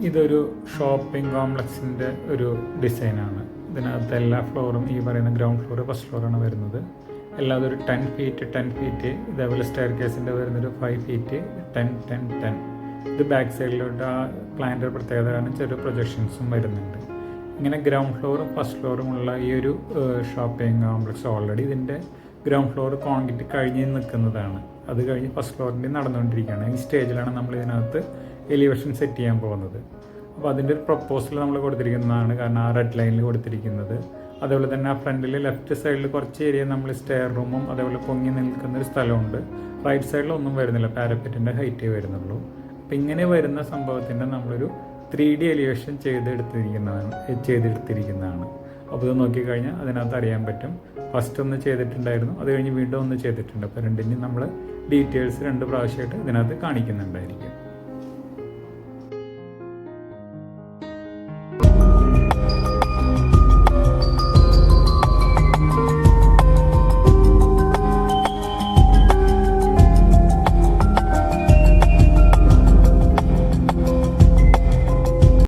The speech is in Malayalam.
ഇതൊരു ഷോപ്പിംഗ് കോംപ്ലക്സിൻ്റെ ഒരു ഡിസൈനാണ്. ഇതിനകത്ത് എല്ലാ ഫ്ലോറും ഈ പറയുന്ന ഗ്രൗണ്ട് ഫ്ലോർ, ഫസ്റ്റ് ഫ്ലോറാണ് വരുന്നത്. എല്ലാം ഒരു 10 ഫീറ്റ് 10 ഫീറ്റ്. ഇതേപോലെ സ്റ്റെയർ കേസിൻ്റെ വരുന്നൊരു 5 ഫീറ്റ് 10 10 10. ഇത് ബാക്ക് സൈഡിലോട്ട് ആ പ്ലാൻ്റെ പ്രത്യേകത കാരണം ചെറിയ പ്രൊജക്ഷൻസും വരുന്നുണ്ട്. ഇങ്ങനെ ഗ്രൗണ്ട് ഫ്ലോറും ഫസ്റ്റ് ഫ്ലോറും ഉള്ള ഈ ഒരു ഷോപ്പിംഗ് കോംപ്ലക്സ് ഓൾറെഡി ഇതിൻ്റെ ഗ്രൗണ്ട് ഫ്ലോർ കോൺക്രീറ്റ് കഴിഞ്ഞ് നിൽക്കുന്നതാണ്. അത് കഴിഞ്ഞ് ഫസ്റ്റ് ഫ്ലോറിൻ്റെ നടന്നുകൊണ്ടിരിക്കുകയാണ്. ഈ സ്റ്റേജിലാണ് നമ്മൾ ഇതിനകത്ത് എലിവേഷൻ സെറ്റ് ചെയ്യാൻ പോകുന്നത്. അപ്പോൾ അതിൻ്റെ ഒരു പ്രൊപ്പോസൽ നമ്മൾ കൊടുത്തിരിക്കുന്നതാണ്, കാരണം ആ റെഡ് ലൈനിൽ കൊടുത്തിരിക്കുന്നത്. അതേപോലെ തന്നെ ആ ഫ്രണ്ടിൽ ലെഫ്റ്റ് സൈഡിൽ കുറച്ച് ഏരിയ നമ്മൾ സ്റ്റെയർ റൂമും അതേപോലെ പൊങ്ങി നിൽക്കുന്നൊരു സ്ഥലമുണ്ട്. റൈറ്റ് സൈഡിലൊന്നും വരുന്നില്ല, പാരപ്പറ്റിൻ്റെ ഹൈറ്റേ വരുന്നുള്ളൂ. അപ്പോൾ ഇങ്ങനെ വരുന്ന സംഭവത്തിൻ്റെ നമ്മളൊരു 3D എലിവേഷൻ ചെയ്തെടുത്തിരിക്കുന്നതാണ്. അപ്പോൾ ഇത് നോക്കിക്കഴിഞ്ഞാൽ അതിനകത്ത് അറിയാൻ പറ്റും. ഫസ്റ്റ് ഒന്ന് ചെയ്തിട്ടുണ്ടായിരുന്നു, അത് കഴിഞ്ഞ് വീണ്ടും ഒന്ന് ചെയ്തിട്ടുണ്ട്. അപ്പോൾ രണ്ടിനും നമ്മൾ ഡീറ്റെയിൽസ് 2 പ്രാവശ്യമായിട്ട് ഇതിനകത്ത് കാണിക്കുന്നുണ്ടായിരിക്കും.